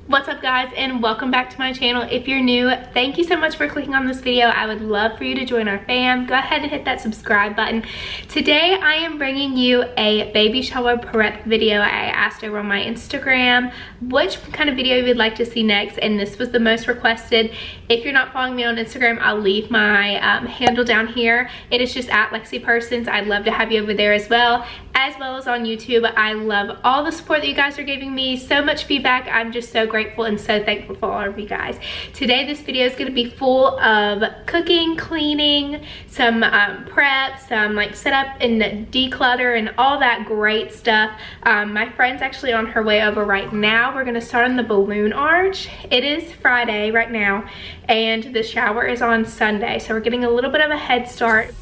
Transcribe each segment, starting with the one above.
What's up guys, and welcome back to my channel. If you're new, thank you so much for clicking on this video. I would love for you to join our fam. Go ahead and hit that subscribe button. Today I am bringing you a baby shower prep video. I asked over on my Instagram which kind of video you would like to see next, and this was the most requested. If you're not following me on Instagram, I'll leave my handle down here. It is just at Lexi Persons. I'd love to have you over there as well as on YouTube. I love all the support that you guys are giving me. So much feedback. I'm just so grateful and so thankful for all of you guys. Today this video is going to be full of cooking, cleaning, some prep, some like setup and declutter and all that great stuff. My friend's actually on her way over right now. We're going to start on the balloon arch. It is Friday right now and the shower is on Sunday, so we're getting a little bit of a head start.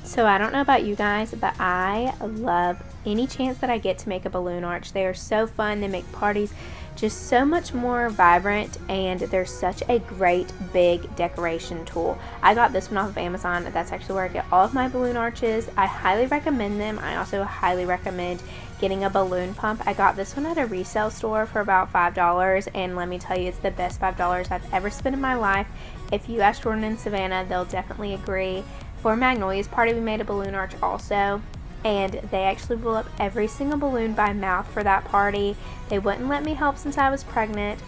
So I don't know about you guys, but I love any chance that I get to make a balloon arch. They are so fun. They make parties just so much more vibrant, and they're such a great big decoration tool. I got this one off of Amazon. That's actually where I get all of my balloon arches. I highly recommend them. I also highly recommend getting a balloon pump. I got this one at a resale store for about $5, and let me tell you, it's the best $5 I've ever spent in my life. If you ask Jordan and Savannah, they'll definitely agree. For Magnolia's party, we made a balloon arch also, and they actually blew up every single balloon by mouth for that party. They wouldn't let me help since I was pregnant,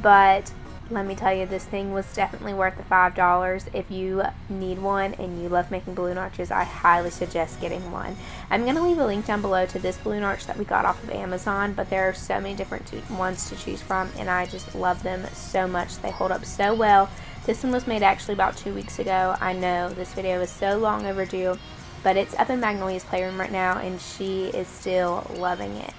but let me tell you, this thing was definitely worth the $5. If you need one and you love making balloon arches, I highly suggest getting one. I'm going to leave a link down below to this balloon arch that we got off of Amazon, but there are so many different ones to choose from, and I just love them so much. They hold up so well. This one was made actually about 2 weeks ago. I know this video is so long overdue, but it's up in Magnolia's playroom right now, and she is still loving it.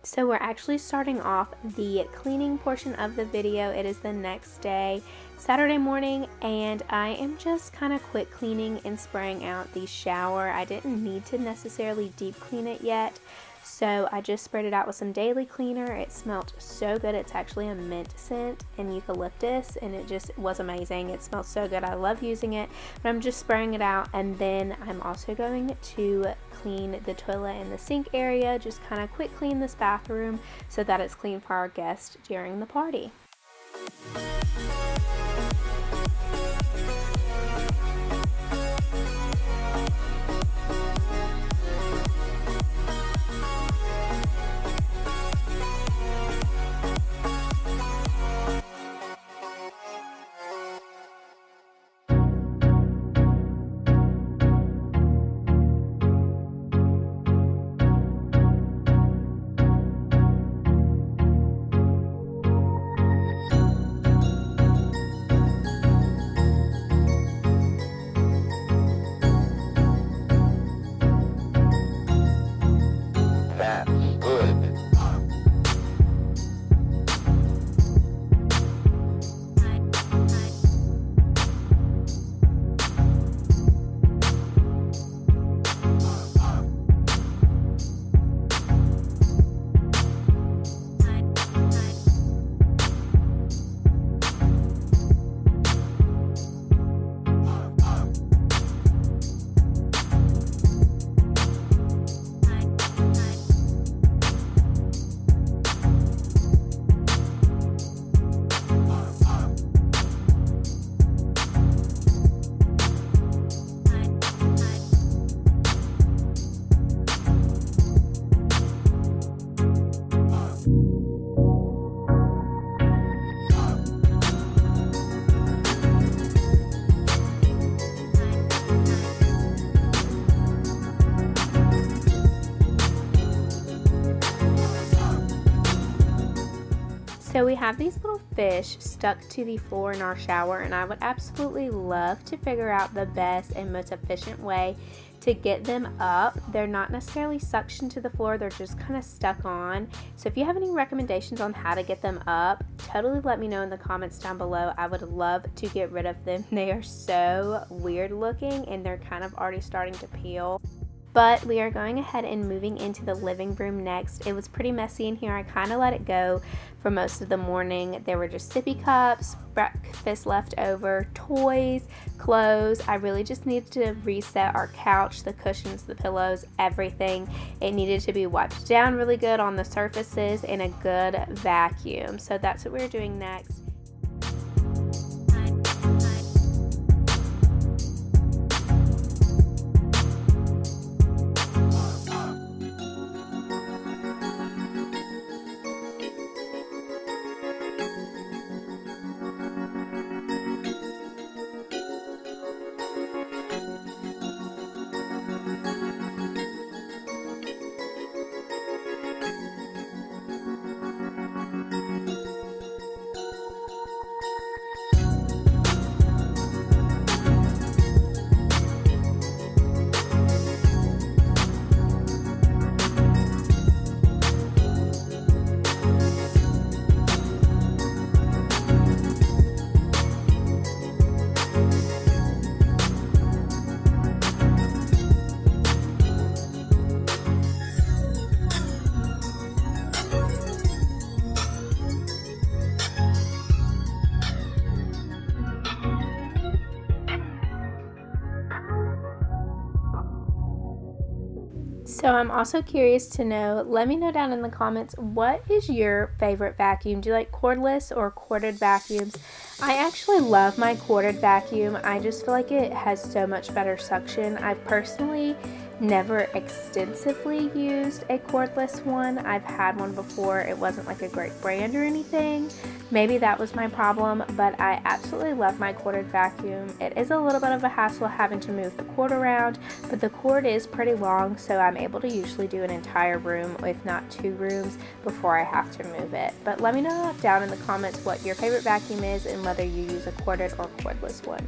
So we're actually starting off the cleaning portion of the video. It is the next day, Saturday morning, and I am just kind of quick cleaning and spraying out the shower. I didn't need to necessarily deep clean it yet, so I just sprayed it out with some daily cleaner. It smelled so good. It's actually a mint scent and eucalyptus, and it just was amazing. It smells so good. I love using it, but I'm just spraying it out, and then I'm also going to clean the toilet and the sink area, just kind of quick clean this bathroom so that it's clean for our guests during the party. So we have these little fish stuck to the floor in our shower, and I would absolutely love to figure out the best and most efficient way to get them up. They're not necessarily suctioned to the floor, they're just kind of stuck on. So if you have any recommendations on how to get them up, totally let me know in the comments down below. I would love to get rid of them. They are so weird looking and they're kind of already starting to peel. But we are going ahead and moving into the living room next. It was pretty messy in here. I kind of let it go for most of the morning. There were just sippy cups, breakfast left over, toys, clothes. I really just needed to reset our couch, the cushions, the pillows, everything. It needed to be wiped down really good on the surfaces and a good vacuum. So that's what we're doing next. So I'm also curious to know, let me know down in the comments, what is your favorite vacuum? Do you like cordless or corded vacuums? I actually love my corded vacuum. I just feel like it has so much better suction. I've personally never extensively used a cordless one. I've had one before. It wasn't like a great brand or anything. Maybe that was my problem, but I absolutely love my corded vacuum. It is a little bit of a hassle having to move the cord around, but the cord is pretty long, so I'm able to usually do an entire room, if not 2 rooms, before I have to move it. But let me know down in the comments what your favorite vacuum is and whether you use a corded or cordless one.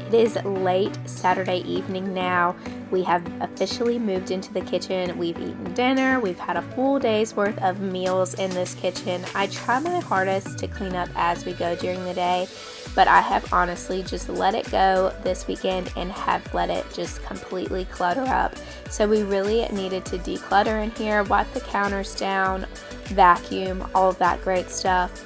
It is late Saturday evening now. We have officially moved into the kitchen. We've eaten dinner. We've had a full day's worth of meals in this kitchen. I try my hardest to clean up as we go during the day, but I have honestly just let it go this weekend and have let it just completely clutter up. So we really needed to declutter in here, wipe the counters down, vacuum, all of that great stuff.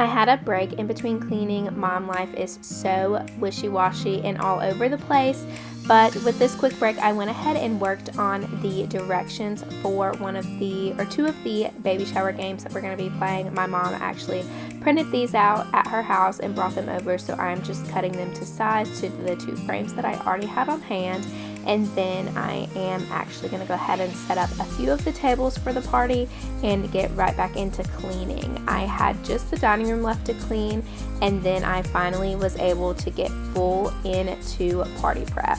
I had a break in between cleaning. Mom life is so wishy-washy and all over the place, but with this quick break I went ahead and worked on the directions for two of the baby shower games that we're going to be playing. My mom actually printed these out at her house and brought them over, so I'm just cutting them to size to the 2 frames that I already had on hand. And then I am actually going to go ahead and set up a few of the tables for the party and get right back into cleaning. I had just the dining room left to clean, and then I finally was able to get full into party prep.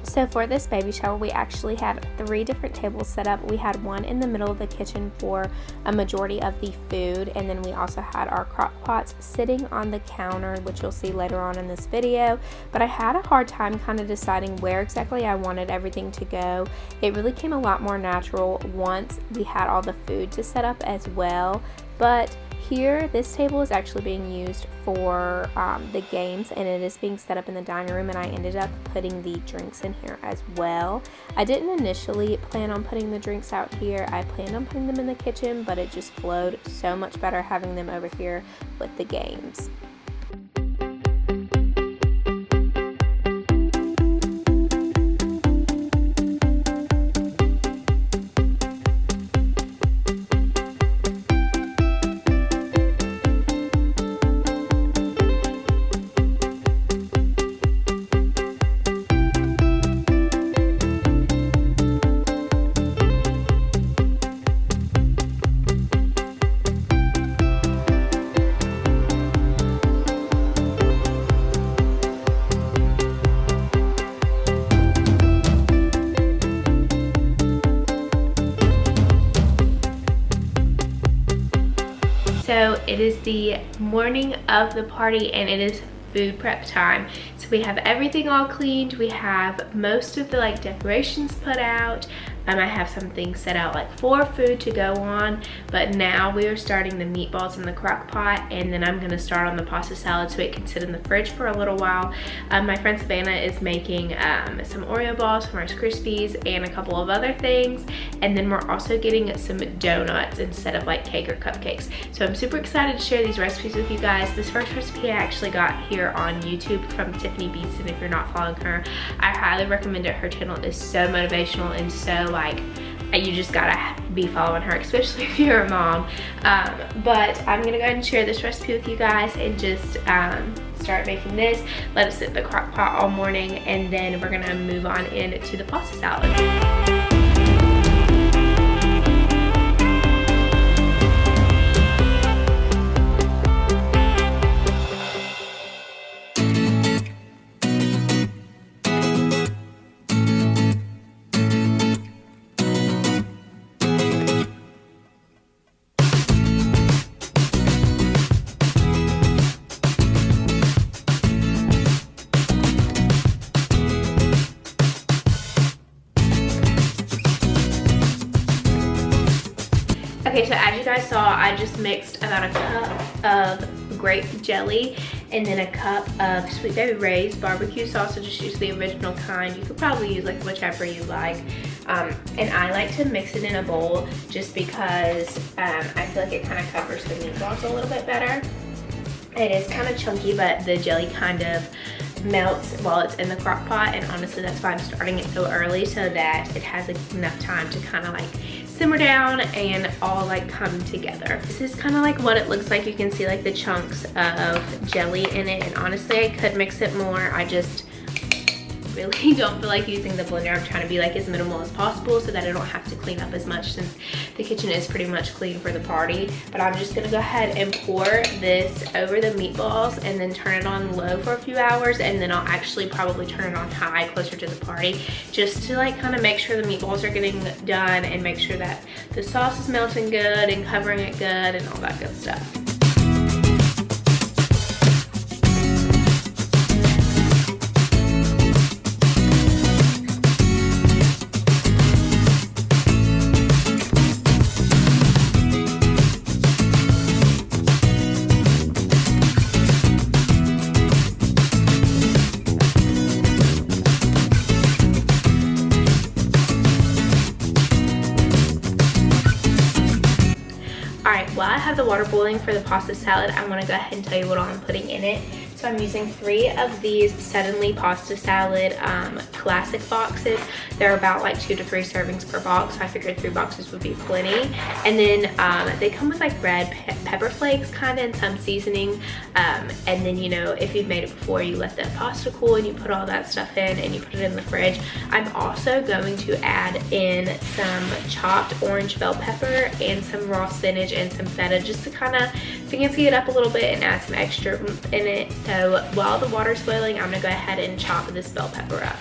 So for this baby shower, we actually had 3 different tables set up. We had one in the middle of the kitchen for a majority of the food, and then we also had our crock pots sitting on the counter, which you'll see later on in this video. But I had a hard time kind of deciding where exactly I wanted everything to go. It really came a lot more natural once we had all the food to set up as well. But here, this table is actually being used for the games, and it is being set up in the dining room, and I ended up putting the drinks in here as well. I didn't initially plan on putting the drinks out here. I planned on putting them in the kitchen, but it just flowed so much better having them over here with the games. So it is the morning of the party and it is food prep time. So we have everything all cleaned. We have most of the like decorations put out. I have some things set out like for food to go on, but now we are starting the meatballs in the crock pot, and then I'm gonna start on the pasta salad so it can sit in the fridge for a little while. My friend Savannah is making some Oreo balls from Rice Krispies and a couple of other things, and then we're also getting some donuts instead of like cake or cupcakes. So I'm super excited to share these recipes with you guys. This first recipe I actually got here on YouTube from Tiffany Beeson. If you're not following her, I highly recommend it. Her channel is so motivational and so like, you just gotta be following her, especially if you're a mom. But I'm gonna go ahead and share this recipe with you guys and just start making this. Let it sit in the crock pot all morning, and then we're gonna move on into the pasta salad. Okay, so as you guys saw, I just mixed about a cup of grape jelly and then a cup of Sweet Baby Ray's barbecue sauce. So just use the original kind. You could probably use like whichever you like. And I like to mix it in a bowl just because I feel like it kind of covers the meatballs a little bit better. It is kind of chunky, but the jelly kind of melts while it's in the crock pot, and honestly that's why I'm starting it so early, so that it has enough time to kind of like simmer down and all like come together. This is kind of like what it looks like. You can see like the chunks of jelly in it, and honestly I could mix it more. I just really don't feel like using the blender. I'm trying to be like as minimal as possible so that I don't have to clean up as much, since the kitchen is pretty much clean for the party. But I'm just gonna go ahead and pour this over the meatballs and then turn it on low for a few hours, and then I'll actually probably turn it on high closer to the party, just to like kind of make sure the meatballs are getting done and make sure that the sauce is melting good and covering it good and all that good stuff. While I have the water boiling for the pasta salad, I want to go ahead and tell you what all I'm putting in it. So I'm using 3 of these Suddenly Pasta Salad classic boxes. They're about like 2 to 3 servings per box, so I figured 3 boxes would be plenty. And then they come with like red pepper flakes kind of, and some seasoning. And then, you know, if you've made it before, you let the pasta cool and you put all that stuff in and you put it in the fridge. I'm also going to add in some chopped orange bell pepper and some raw spinach and some feta, just to kind of fancy it up a little bit and add some extra oomph in it. So while the water's boiling, I'm gonna go ahead and chop this bell pepper up.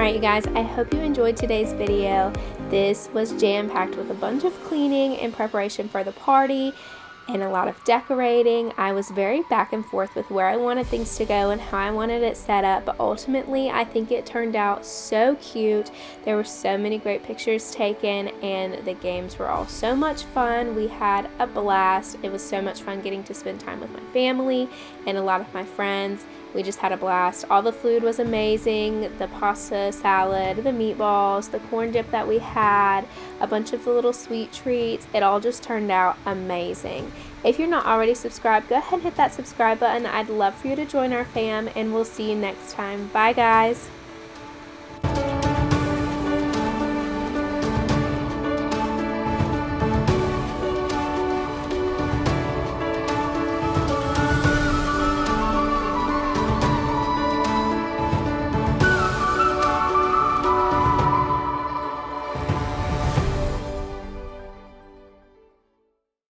Alright, you guys, I hope you enjoyed today's video. This was jam-packed with a bunch of cleaning in preparation for the party and a lot of decorating. I was very back and forth with where I wanted things to go and how I wanted it set up, but ultimately I think it turned out so cute. There were so many great pictures taken and the games were all so much fun. We had a blast. It was so much fun getting to spend time with my family and a lot of my friends. We just had a blast. All the food was amazing. The pasta salad, the meatballs, the corn dip that we had, a bunch of the little sweet treats. It all just turned out amazing. If you're not already subscribed, go ahead and hit that subscribe button. I'd love for you to join our fam, and we'll see you next time. Bye, guys.